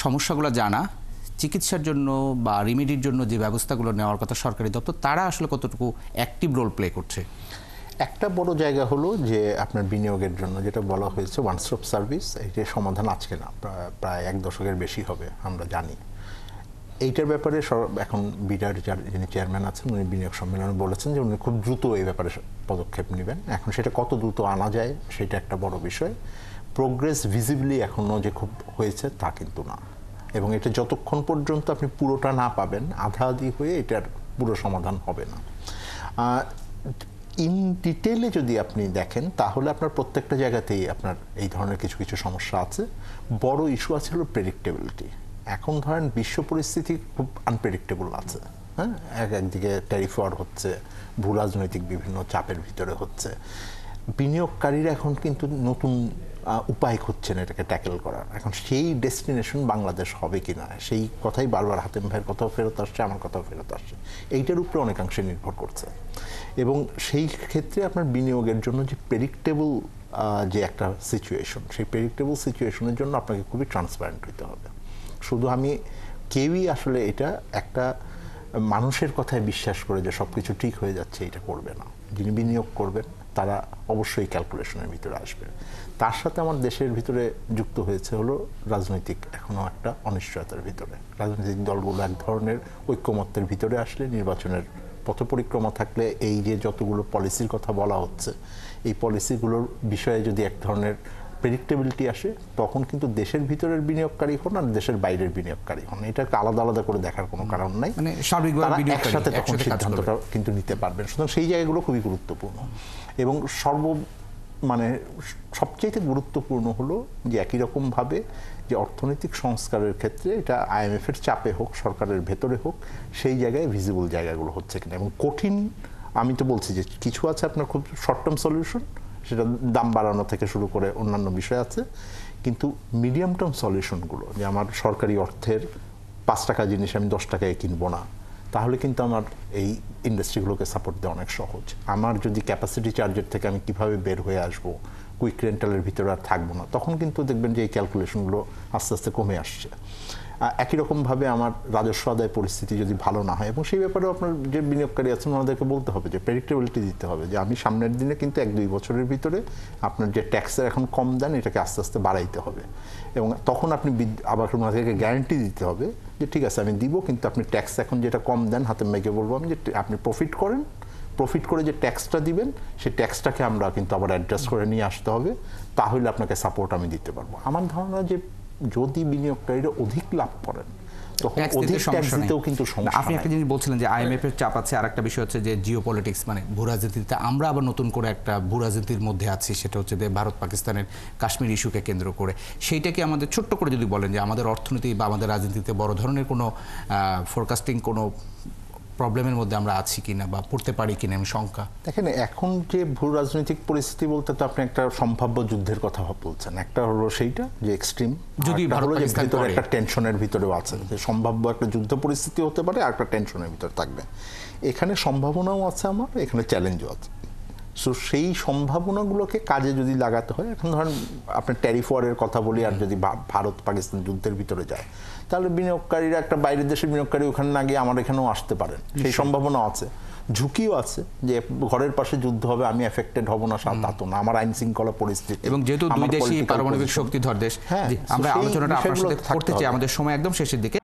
সমস্যাগুলো জানা, চিকিৎসার জন্য বা রিমেডির জন্য যে ব্যবস্থাগুলো নেওয়ার কথা সরকারি দপ্তর, তারা আসলে কতটুকু অ্যাক্টিভ রোল প্লে করছে? একটা বড় জায়গা হলো যে আপনার বিনিয়োগের জন্য যেটা বলা হয়েছে ওয়ান স্টপ সার্ভিস, এইটার সমাধান আজকে না, প্রায় 1 দশকের বেশি হবে আমরা জানি। এইটার ব্যাপারে এখন বিডার যিনি চেয়ারম্যান আছেন উনি বিনিয়োগ সম্মেলনে বলেছেন যে উনি খুব দ্রুত এই ব্যাপারে পদক্ষেপ নেবেন। এখন সেটা কত দ্রুত আনা যায় সেটা একটা বড় বিষয়। প্রোগ্রেস ভিজিবলি এখনও যে খুব হয়েছে তা কিন্তু না, এবং এটা যতক্ষণ পর্যন্ত আপনি পুরোটা না পাবেন, আধা আধি হয়ে এটার পুরো সমাধান হবে না। ইন ডিটেলে যদি আপনি দেখেন তাহলে আপনার প্রত্যেকটা জায়গাতেই আপনার এই ধরনের কিছু কিছু সমস্যা আছে। বড় ইস্যু আছে হলো প্রেডিক্টেবিলিটি। এখন ধরেন বিশ্ব পরিস্থিতি খুব আনপ্রেডিক্টেবল আছে, হ্যাঁ, একদিকে ট্যারিফ ওয়ার হচ্ছে, ভূ রাজনৈতিক বিভিন্ন চাপের ভিতরে হচ্ছে। বিনিয়োগকারীরা এখন কিন্তু নতুন উপায় খুঁজছেন এটাকে ট্যাকেল করার। এখন সেই ডেস্টিনেশন বাংলাদেশ হবে কি না সেই কথাই বারবার হাতেম ভাইয়ের কথাও ফেরত আসছে, আমার কথাও ফেরত আসছে। এইটার উপরে অনেকাংশে নির্ভর করছে, এবং সেই ক্ষেত্রে আপনার বিনিয়োগের জন্য যে প্রেডিক্টেবল যে একটা সিচুয়েশন, সেই প্রেডিক্টেবল সিচুয়েশনের জন্য আপনাকে খুবই ট্রান্সপারেন্ট হইতে হবে। শুধু কেউই আসলে এটা একটা মানুষের কথায় বিশ্বাস করে যে সব কিছু ঠিক হয়ে যাচ্ছে এটা করবে না। যিনি বিনিয়োগ করবেন তারা অবশ্যই ক্যালকুলেশনের ভিতরে আসবে। তার সাথে আমার দেশের ভিতরে যুক্ত হয়েছে হলো রাজনৈতিক এখনও একটা অনিশ্চয়তার ভিতরে। রাজনৈতিক দলগুলো এক ধরনের ঐক্যমত্যের ভিতরে আসলে, নির্বাচনের পথ পরিক্রমা থাকলে, এই যে যতগুলো পলিসির কথা বলা হচ্ছে এই পলিসিগুলোর বিষয়ে যদি এক ধরনের প্রেডিক্টেবিলিটি আসে, তখন কিন্তু দেশের ভিতরের বিনিয়োগকারী হন আর দেশের বাইরের বিনিয়োগকারী হন, এটাকে আলাদা আলাদা করে দেখার কোনো কারণ নাই। একসাথে তখন সিদ্ধান্তটা কিন্তু নিতে পারবেন। সুতরাং সেই জায়গাগুলো খুবই গুরুত্বপূর্ণ। এবং সবচেয়ে গুরুত্বপূর্ণ হলো যে একই রকমভাবে যে অর্থনৈতিক সংস্কারের ক্ষেত্রে এটা IMF-এর চাপে হোক, সরকারের ভেতরে হোক, সেই জায়গায় ভিজিবল জায়গাগুলো হচ্ছে কিনা। এবং কঠিন, আমি তো বলছি যে কিছু আছে আপনার খুব শর্ট টার্ম সলিউশন, সেটা দাম বাড়ানো থেকে শুরু করে অন্যান্য বিষয় আছে, কিন্তু মিডিয়াম টার্ম সলিউশনগুলো, যে আমার সরকারি অর্থের 5 টাকা জিনিস আমি 10 টাকায় কিনবো না, তাহলে কিন্তু আমার এই ইন্ডাস্ট্রিগুলোকে সাপোর্ট দেওয়া অনেক সহজ। আমার যদি ক্যাপাসিটি চার্জের থেকে আমি কিভাবে বের হয়ে আসবো, কুইক রেন্টালের ভিতরে আর থাকবো না, তখন কিন্তু দেখবেন যে এই ক্যালকুলেশনগুলো আস্তে আস্তে কমে আসছে। একই রকমভাবে আমার রাজস্ব আদায় পরিস্থিতি যদি ভালো না হয়, এবং সেই ব্যাপারেও আপনার যে বিনিয়োগকারী আছেন ওনাদেরকে বলতে হবে যে প্রেডিক্টেবিলিটি দিতে হবে, যে আমি সামনের দিনে কিন্তু 1-2 বছরের ভিতরে আপনার যে ট্যাক্সের এখন কম দেন এটাকে আস্তে আস্তে বাড়াইতে হবে। এবং তখন আপনি আবার ওনাদেরকে গ্যারান্টি দিতে হবে যে ঠিক আছে আমি দিব, কিন্তু আপনি ট্যাক্স এখন যেটা কম দেন, হাতেম ভাইকে বলবো আমি যে আপনি প্রফিট করেন, প্রফিট করে যে ট্যাক্সটা দিবেন সেই ট্যাক্সটাকে আমরা কিন্তু আবার অ্যাডজাস্ট করে নিয়ে আসতে হবে, তাহলে আপনাকে সাপোর্ট আমি দিতে পারবো। আমার ধারণা যে যদি বিনিয়োগকারীরা অধিক লাভ করেন তখন অধিক ট্যাক্স দিতেও কিন্তু সমস্যা। আপনি একটা জিনিস বলছিলেন যে IMF-এর চাপ আছে, আর একটা বিষয় হচ্ছে যে জিওপলিটিক্স, মানে ভূরাজনীতিতে আমরা আবার নতুন করে একটা ভূরাজনীতির মধ্যে আছি, সেটা হচ্ছে যে ভারত পাকিস্তানের কাশ্মীর ইস্যুকে কেন্দ্র করে। সেইটাকে আমাদের ছোট্ট করে যদি বলেন যে আমাদের অর্থনীতি বা আমাদের রাজনীতিতে বড় ধরনের কোনো ফোরকাস্টিং কোনো প্রবলেমের মধ্যে আমরা আছি কিনা বা পড়তে পারি কিনা, আমি শঙ্কা। দেখেন এখন যে ভূ রাজনৈতিক পরিস্থিতি বলতে তো আপনি একটা সম্ভাব্য যুদ্ধের কথা বলছেন। একটা হলো সেইটা যে এক্সট্রিম, যদি একটা টেনশনের ভিতরেও আছে, যে সম্ভাব্য একটা যুদ্ধ পরিস্থিতি হতে পারে আর একটা টেনশনের ভিতরে থাকবে। এখানে সম্ভাবনাও আছে আমার, এখানে চ্যালেঞ্জও আছে। সো সেই সম্ভাবনাগুলোকে কাজে যদি লাগাতে হয়, এখন ধরেন আপনার ট্যারিফ ওয়ারের কথা বলি, আর যদি ভারত পাকিস্তান যুদ্ধের ভিতরে যায়, তাহলে বিনিয়োগকারীরা একটা বাইরের দেশের বিনিয়োগকারী ওখানে না গিয়ে আমার এখানেও আসতে পারেন, সেই সম্ভাবনাও আছে। ঝুঁকিও আছে যে ঘরের পাশে যুদ্ধ হবে, আমি এফেক্টেড হব না তা তো না, আমার আইন শৃঙ্খলা পরিস্থিতি, এবং যেহেতু দুই দেশই পারমাণবিক শক্তিধর দেশ। আমরা আলোচনাটা আপনার সাথে করতে চাই, আমাদের সময় একদম শেষের দিকে।